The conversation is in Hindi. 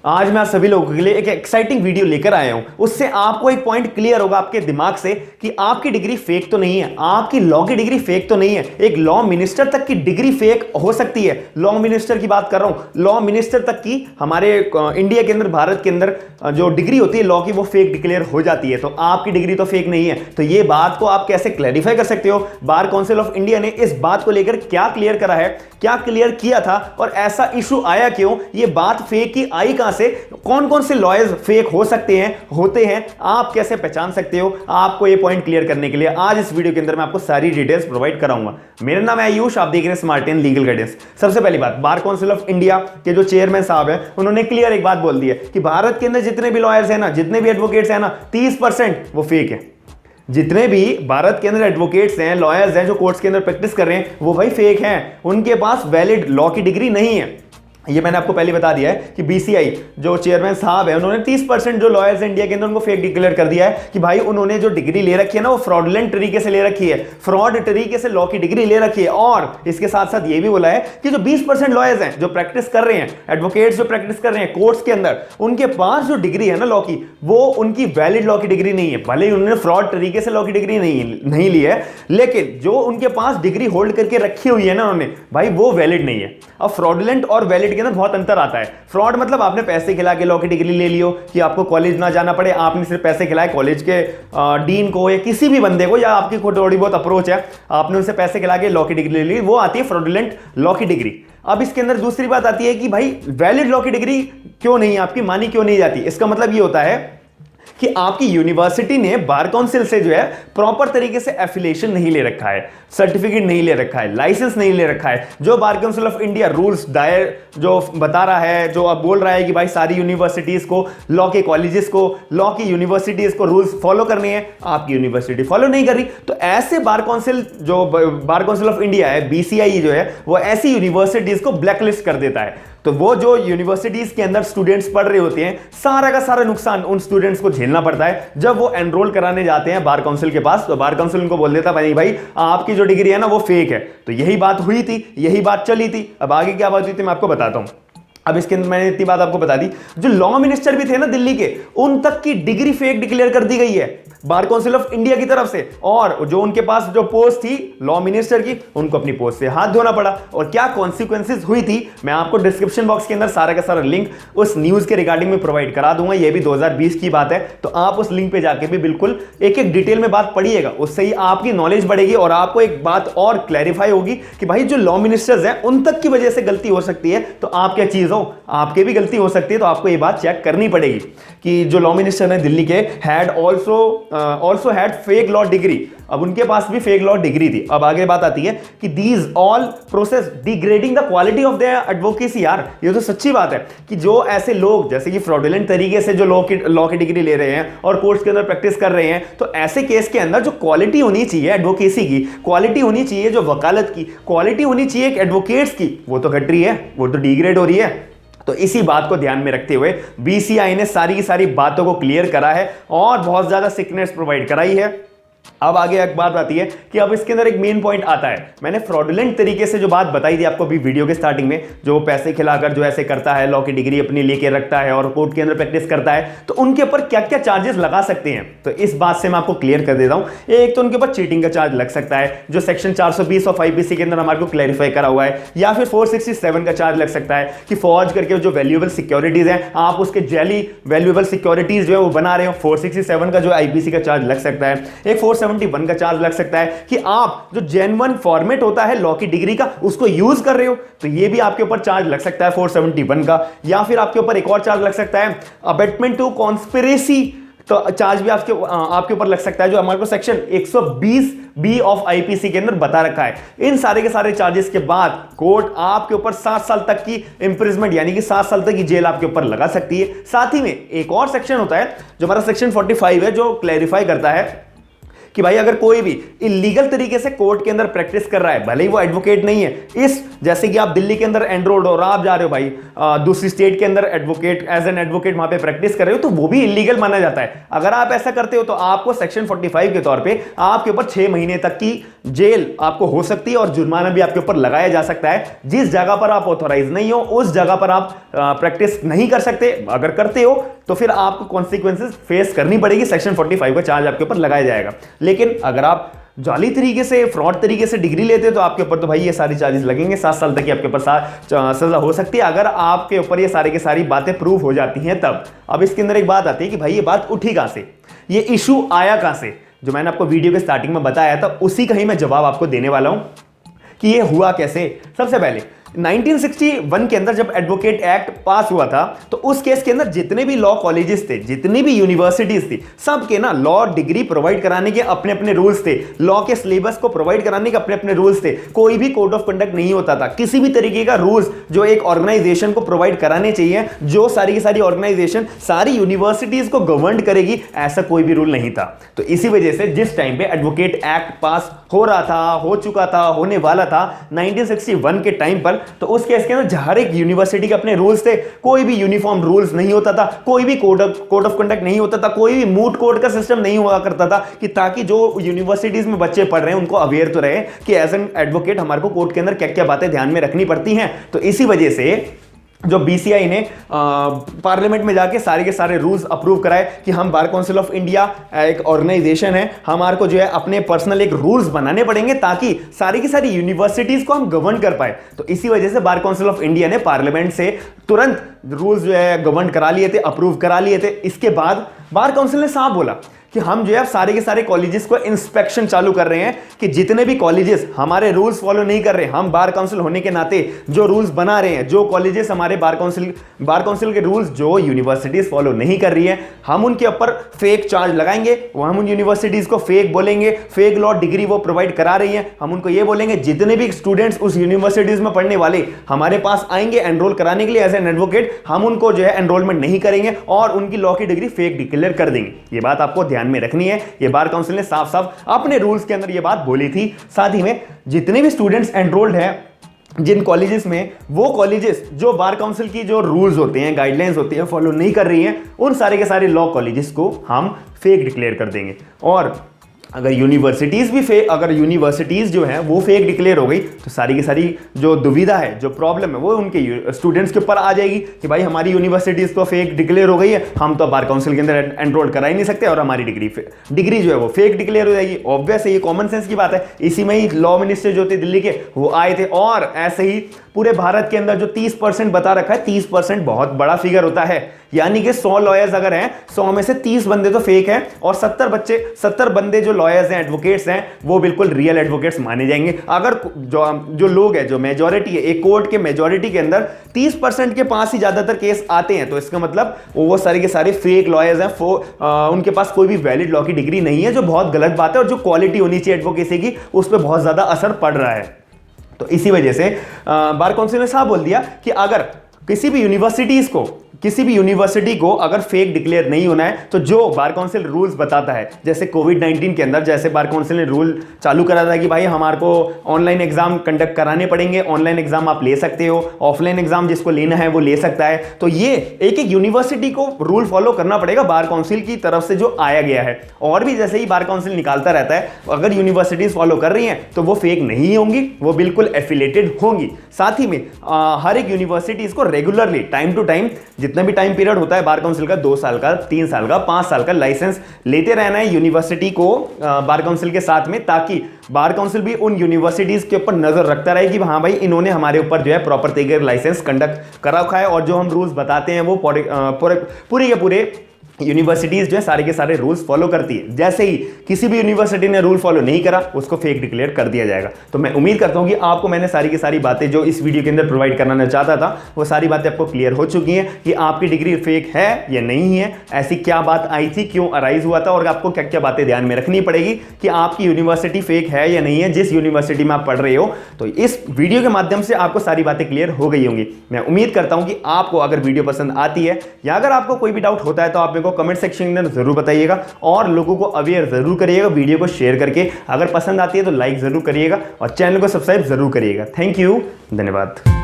आज मैं आप सभी लोगों के लिए एक एक्साइटिंग वीडियो लेकर आया हूं। उससे आपको एक पॉइंट क्लियर होगा आपके दिमाग से कि आपकी डिग्री फेक तो नहीं है, आपकी लॉ की डिग्री फेक तो नहीं है। एक लॉ मिनिस्टर तक की डिग्री फेक हो सकती है। लॉ मिनिस्टर की बात कर रहा हूं, लॉ मिनिस्टर तक की हमारे इंडिया के अंदर, भारत के अंदर जो डिग्री होती है लॉ की, वो फेक डिक्लेयर हो जाती है। तो आपकी डिग्री तो फेक नहीं है। तो ये बात को आप कैसे क्लैरिफाई कर सकते हो? बार काउंसिल ऑफ इंडिया ने इस बात को लेकर क्या क्लियर करा है, क्या क्लियर किया था और ऐसा इशू आया क्यों, ये बात फेक की आई कहां से, कौन कौन से लॉयर्स फेक हो सकते हैं, होते हैं, आप कैसे पहचान सकते हो, आपको ये पॉइंट क्लियर करने के लिए आज इस वीडियो के अंदर मैं आपको सारी डिटेल्स प्रोवाइड कराऊंगा। मेरा नाम है आयुष, आप देख रहे हैं स्मार्ट एंड लीगल गाइडेंस। सबसे पहली बात, बार काउंसिल ऑफ इंडिया के जो चेयरमैन साहब हैं, उन्होंने क्लियर एक बात बोल दी है कि भारत के अंदर जितने भी लॉयर्स हैं ना, जितने भी एडवोकेट्स हैं ना, 30% वो फेक है। जितने भी भारत के अंदर एडवोकेट्स हैं, लॉयर्स हैं, जो कोर्ट्स के अंदर प्रैक्टिस कर रहे हैं, वो भाई फेक हैं। उनके पास वैलिड लॉ की डिग्री नहीं है। ये मैंने आपको पहले बता दिया है कि बीसीआई जो चेयरमैन साहब है, उन्होंने 30% जो लॉयर्स इंडिया के अंदर उनको फेक डिक्लेयर कर दिया है कि भाई उन्होंने जो डिग्री ले रखी है ना, वो फ्रॉडलेंट तरीके से ले रखी है, फ्रॉड तरीके से लॉ की डिग्री ले रखी है। और इसके साथ साथ ये भी बोला है कि जो 20% लॉयर्स हैं जो प्रैक्टिस कर रहे हैं, एडवोकेट्स जो प्रैक्टिस कर रहे हैं कोर्ट्स के अंदर, उनके पास जो डिग्री है ना लॉ की, वो उनकी वैलिड लॉ की डिग्री नहीं है। भले ही उन्होंने फ्रॉड तरीके से लॉ की डिग्री नहीं ली है, लेकिन जो उनके पास डिग्री होल्ड करके रखी हुई है ना उन्होंने, भाई वो वैलिड नहीं है। अब फ्रॉडलेंट और वैलिड के अंदर बहुत अंतर आता है। फ्रॉड मतलब आपने पैसे खिला के लॉ की डिग्री ले लियो कि आपको कॉलेज ना जाना पड़े, आपने सिर्फ पैसे खिलाए कॉलेज के डीन को या किसी भी बंदे को, या आपकी थोड़ी बहुत अप्रोच है, आपने उनसे पैसे खिला के लॉ की डिग्री ले ली, वो आती है फ्रॉडलेंट लॉ की डिग्री। अब इसके अंदर दूसरी बात आती है कि भाई वैलिड लॉ की डिग्री क्यों नहीं, आपकी मानी क्यों नहीं जाती। इसका मतलब ये होता है कि आपकी यूनिवर्सिटी ने बार काउंसिल से जो है प्रॉपर तरीके से एफिलिएशन नहीं ले रखा है, सर्टिफिकेट नहीं ले रखा है, लाइसेंस नहीं ले रखा है। जो bar council of India rules दायर जो बता रहा है, जो अब बोल रहा है कि भाई सारी यूनिवर्सिटीज को, लॉ के कॉलेजेस को, लॉ की यूनिवर्सिटीज को रूल्स फॉलो करने हैं, आपकी यूनिवर्सिटी फॉलो नहीं कर रही, तो ऐसे बार काउंसिल, जो बार काउंसिल ऑफ इंडिया है, बीसीआई जो है, वो ऐसी यूनिवर्सिटीज को ब्लैकलिस्ट कर देता है। तो वो जो यूनिवर्सिटीज के अंदर स्टूडेंट्स पढ़ रहे होते हैं, सारा का सारा नुकसान उन स्टूडेंट्स को झेलना पड़ता है जब वो एनरोल कराने जाते हैं बार काउंसिल के पास। तो बार काउंसिल उनको बोल देता है भाई आपकी जो डिग्री है ना वो फेक है। तो यही बात हुई थी, यही बात चली थी। अब आगे क्या बात हुई थी मैं आपको बताता हूं। अब इसके अंदर मैंने इतनी बात आपको बता दी, जो लॉ मिनिस्टर भी थे ना दिल्ली के, उन तक की डिग्री फेक डिक्लेयर कर दी गई है बार काउंसिल ऑफ इंडिया की तरफ से। और जो उनके पास जो पोस्ट थी लॉ मिनिस्टर की, उनको अपनी पोस्ट से हाथ धोना पड़ा। और क्या कॉन्सिक्वेंसेज हुई थी, मैं आपको डिस्क्रिप्शन बॉक्स के अंदर सारा का सारा लिंक उस न्यूज के रिगार्डिंग में प्रोवाइड करा दूंगा। ये भी 2020 की बात है, तो आप उस लिंक पे जाके भी बिल्कुल एक एक डिटेल में बात पढ़िएगा, उससे ही आपकी नॉलेज बढ़ेगी और आपको एक बात और क्लैरिफाई होगी कि भाई जो लॉ मिनिस्टर्स हैं उन तक की वजह से गलती हो सकती है, तो आप क्या चीज हो, आपके भी गलती हो सकती है। तो आपको ये बात चेक करनी पड़ेगी कि जो लॉ मिनिस्टर हैं दिल्ली के had also had fake law degree. अब उनके पास भी फेक लॉ डिग्री थी। अब आगे बात आती है कि these all process degrading the quality of their advocacy. यार ये तो सच्ची बात है कि जो ऐसे लोग जैसे कि फ्रॉडुलेंट तरीके से जो लॉ की डिग्री ले रहे हैं और कोर्ट्स के अंदर प्रैक्टिस कर रहे हैं, तो ऐसे केस के अंदर जो क्वालिटी होनी चाहिए एडवोकेसी की, क्वालिटी होनी चाहिए जो वकालत की, क्वालिटी होनी चाहिए एडवोकेट्स की, वो तो घट रही है, वो तो डिग्रेड हो रही है। तो इसी बात को ध्यान में रखते हुए बीसीआई ने सारी की सारी बातों को क्लियर करा है और बहुत ज्यादा सिकनेस प्रोवाइड कराई है। अब आगे एक बात आती है कि अब इसके अंदर एक मेन पॉइंट आता है। मैंने फ्रॉडुलेंट तरीके से जो बात बताई थी आपको अभी वीडियो के स्टार्टिंग में, जो पैसे खिलाकर जो ऐसे करता है, लॉ की डिग्री अपनी लेके रखता है और कोर्ट के अंदर प्रैक्टिस करता है, तो उनके ऊपर क्या क्या चार्जेस लगा सकते हैं। तो इस बात से मैं आपको क्लियर कर देता हूं। एक तो उनके ऊपर चीटिंग का चार्ज लग सकता है, जो सेक्शन 420 ऑफ आईपीसी के अंदर हमारे को क्लैरिफाई करा हुआ है, या फिर 467 का चार्ज लग सकता है कि फॉर्ज करके जो वैल्यूएबल सिक्योरिटीज हैं, आप उसके जैली वैल्यूएबल सिक्योरिटीज जो है वो बना रहे हो, 467 का जो आईपीसी का चार्ज लग सकता है। एक 471 का चार्ज लग सकता है कि आप जो जेन्युइन फॉर्मेट होता है लॉ की डिग्री का उसको यूज कर रहे हो, तो ये भी आपके ऊपर चार्ज लग सकता है 471 का। या फिर आपके ऊपर एक और चार्ज लग सकता है अबेटमेंट टू कॉन्स्पिरेसी, तो चार्ज भी आपके ऊपर लग सकता है, जो हमारे को सेक्शन 120 बी ऑफ आईपीसी के अंदर बता रखा है। इन सारे के सारे चार्जेस के बाद कोर्ट आपके ऊपर 7 साल तक की इंप्रिजमेंट यानी कि 7 साल तक की जेल आपके ऊपर लगा सकती है। साथ ही में एक और सेक्शन होता है जो हमारा सेक्शन 45 है, जो क्लैरिफाई करता है कि भाई अगर कोई भी इलीगल तरीके से कोर्ट के अंदर प्रैक्टिस कर रहा है, भले ही वो एडवोकेट नहीं है, इस जैसे कि आप दिल्ली के अंदर एनरोल्ड हो और आप जा रहे हो भाई दूसरी स्टेट के अंदर एडवोकेट एज एन एडवोकेट वहां पे प्रैक्टिस कर रहे हो, तो वो भी इलीगल माना जाता है। अगर आप ऐसा करते हो तो आपको सेक्शन 45 के तौर पे आपके ऊपर 6 महीने तक की जेल आपको हो सकती है और जुर्माना भी आपके ऊपर लगाया जा सकता है। जिस जगह पर आप ऑथोराइज नहीं हो उस जगह पर आप प्रैक्टिस नहीं कर सकते। अगर करते हो तो फिर आपको कॉन्सिक्वेंसेस फेस करनी पड़ेगी, सेक्शन 45 का चार्ज आपके ऊपर लगाया जाएगा। लेकिन अगर आप जाली तरीके से, फ्रॉड तरीके से डिग्री लेते हैं तो आपके ऊपर तो भाई ये सारी चार्जेस लगेंगे, 7 साल तक की आपके ऊपर सजा हो सकती है अगर आपके ऊपर ये सारी की सारी बातें प्रूव हो जाती हैं तब। अब इसके अंदर एक बात आती है कि भाई ये बात उठी कहां से, ये इशू आया कहां से। जो मैंने आपको वीडियो के स्टार्टिंग में बताया था उसी का ही मैं जवाब आपको देने वाला हूं कि ये हुआ कैसे। सबसे पहले 1961 के अंदर जब एडवोकेट एक्ट पास हुआ था तो उस केस के अंदर जितने भी लॉ कॉलेजेस थे, जितनी भी यूनिवर्सिटीज थी, सबके ना लॉ डिग्री प्रोवाइड कराने के अपने अपने रूल्स थे, लॉ के सिलेबस को प्रोवाइड कराने के अपने अपने रूल्स थे। कोई भी कोड ऑफ कंडक्ट नहीं होता था, किसी भी तरीके का रूल्स जो एक ऑर्गेनाइजेशन को प्रोवाइड कराने चाहिए, जो सारी की सारी ऑर्गेनाइजेशन सारी यूनिवर्सिटीज को गवर्न करेगी, ऐसा कोई भी रूल नहीं था। तो इसी वजह से जिस टाइम पे एडवोकेट एक्ट पास हो रहा था, हो चुका था, होने वाला था 1961 के टाइम पर, तो उस केस के अंदर हर एक यूनिवर्सिटी के अपने रूल्स थे। कोई भी यूनिफॉर्म रूल्स नहीं होता था, कोई भी कोड ऑफ कंडक्ट नहीं होता था, कोई भी मूट कोड का सिस्टम नहीं हुआ करता था कि ताकि जो यूनिवर्सिटीज में बच्चे पढ़ रहे हैं उनको अवेयर तो रहे कि एज एन एडवोकेट हमारे को कोर्ट के अंदर क्या क्या बातें ध्यान में रखनी पड़ती हैं। तो इसी वजह से जो बीसीआई ने पार्लियामेंट में जाके सारे के सारे रूल्स अप्रूव कराए कि हम बार काउंसिल ऑफ इंडिया एक ऑर्गेनाइजेशन है, हमारे को जो है अपने पर्सनल एक रूल्स बनाने पड़ेंगे ताकि सारी की सारी यूनिवर्सिटीज को हम गवर्न कर पाए। तो इसी वजह से बार काउंसिल ऑफ इंडिया ने पार्लियामेंट से तुरंत रूल्स जो है गवर्न करा लिए थे, अप्रूव करा लिए थे। इसके बाद बार काउंसिल ने साफ बोला कि हम जो है सारे के सारे कॉलेजेस को इंस्पेक्शन चालू कर रहे हैं कि जितने भी कॉलेजेस हमारे रूल्स फॉलो नहीं कर रहे, हम बार काउंसिल होने के नाते जो रूल्स बना रहे हैं, जो कॉलेजेस हमारे बार काउंसिल के रूल्स जो यूनिवर्सिटीज फॉलो नहीं कर रही है, हम उनके ऊपर फेक चार्ज लगाएंगे। वो हम उन यूनिवर्सिटीज को फेक बोलेंगे, फेक लॉ डिग्री वो प्रोवाइड करा रही है। हम उनको ये बोलेंगे जितने भी स्टूडेंट्स उस यूनिवर्सिटीज में पढ़ने वाले हमारे पास आएंगे एनरोल कराने के लिए एज एन एडवोकेट, हम उनको जो है एनरोलमेंट नहीं करेंगे और उनकी लॉ की डिग्री फेक डिक्लेयर कर देंगे। ये बात आपको ध्यान में रखनी है। ये बार काउंसिल ने साफ साफ अपने रूल्स के अंदर ये बात बोली थी। साथ ही में जितने भी स्टूडेंट्स एनरोल्ड हैं जिन कॉलेजेस में, वो कॉलेजेस जो बार काउंसिल की जो रूल्स होते हैं, गाइडलाइंस होती हैं, फॉलो नहीं कर रही हैं, उन सारे के सारे लॉ कॉलेजेस को हम फेक डिक्लेयर कर देंगे। और अगर यूनिवर्सिटीज जो है वो फेक डिक्लेयर हो गई तो सारी की सारी जो दुविधा है, जो प्रॉब्लम है, वो उनके स्टूडेंट्स के ऊपर आ जाएगी कि भाई हमारी यूनिवर्सिटीज तो फेक डिक्लेयर हो गई है, हम तो बार काउंसिल के अंदर एनरोल करा ही नहीं सकते और हमारी डिग्री जो है वो फेक डिक्लेयर हो जाएगी। ऑब्वियस है, ये कॉमन सेंस की बात है। इसी में ही लॉ मिनिस्टर जो थे दिल्ली के, वो आए थे और ऐसे ही पूरे भारत के अंदर जो 30% बता रखा है, 30% बहुत बड़ा फिगर होता है। यानी कि 100 लॉयर्स अगर हैं, 100 में से 30 बंदे तो फेक हैं और 70 बंदे जो लॉयर्स हैं, एडवोकेट्स हैं, वो बिल्कुल रियल एडवोकेट्स माने जाएंगे। अगर जो लोग हैं, जो मेजॉरिटी है, एक कोर्ट के मेजॉरिटी के अंदर 30% के पास ही ज्यादातर केस आते हैं, तो इसका मतलब वो सारे के सारे फेक लॉयर्स हैं। उनके पास कोई भी वैलिड लॉ की डिग्री नहीं है, जो बहुत गलत बात है और जो क्वालिटी होनी चाहिए एडवोकेसी की, उस पर बहुत ज्यादा असर पड़ रहा है। तो इसी वजह से बार काउंसिल ने साफ बोल दिया कि अगर किसी भी यूनिवर्सिटी को अगर फेक डिक्लेयर नहीं होना है तो जो बार काउंसिल रूल्स बताता है, जैसे कोविड-19 के अंदर जैसे बार काउंसिल ने रूल चालू करा था कि भाई हमारे को ऑनलाइन एग्जाम कंडक्ट कराने पड़ेंगे, ऑनलाइन एग्जाम आप ले सकते हो, ऑफलाइन एग्जाम जिसको लेना है वो ले सकता है। तो ये एक एक यूनिवर्सिटी को रूल फॉलो करना पड़ेगा बार काउंसिल की तरफ से जो आया गया है। और भी जैसे ही बार काउंसिल निकालता रहता है, अगर यूनिवर्सिटीज फॉलो कर रही हैं तो वो फेक नहीं होंगी, वो बिल्कुल एफिलेटेड होंगी। साथ ही में हर एक यूनिवर्सिटीज को रेगुलरली टाइम टू टाइम, जितना भी टाइम पीरियड होता है बार काउंसिल का, 2 साल का, 3 साल का, 5 साल का, लाइसेंस लेते रहना है यूनिवर्सिटी को बार काउंसिल के साथ में, ताकि बार काउंसिल भी उन यूनिवर्सिटीज के ऊपर नजर रखता रहे कि हाँ भाई इन्होंने हमारे ऊपर जो है प्रॉपर तरीके का लाइसेंस कंडक्ट करा रखा है और जो हम रूल्स बताते हैं वो पूरे के पूरे यूनिवर्सिटीज जो है सारे के सारे रूल्स फॉलो करती है। जैसे ही किसी भी यूनिवर्सिटी ने रूल फॉलो नहीं करा, उसको फेक डिक्लेयर कर दिया जाएगा। तो मैं उम्मीद करता हूं कि आपको मैंने सारी की सारी बातें जो इस वीडियो के अंदर प्रोवाइड करना चाहता था, वो सारी बातें आपको क्लियर हो चुकी हैं कि आपकी डिग्री फेक है या नहीं है, ऐसी क्या बात आई थी, क्यों अराइज हुआ था और आपको क्या क्या बातें ध्यान में रखनी पड़ेगी कि आपकी यूनिवर्सिटी फेक है या नहीं है, जिस यूनिवर्सिटी में आप पढ़ रहे हो। तो इस वीडियो के माध्यम से आपको सारी बातें क्लियर हो गई होंगी। मैं उम्मीद करता हूं कि आपको अगर वीडियो पसंद आती है या अगर आपको कोई भी डाउट होता है तो आप मेरे को कमेंट सेक्शन में जरूर बताइएगा और लोगों को अवेयर जरूर करिएगा वीडियो को शेयर करके। अगर पसंद आती है तो लाइक जरूर करिएगा और चैनल को सब्सक्राइब जरूर करिएगा। थैंक यू, धन्यवाद।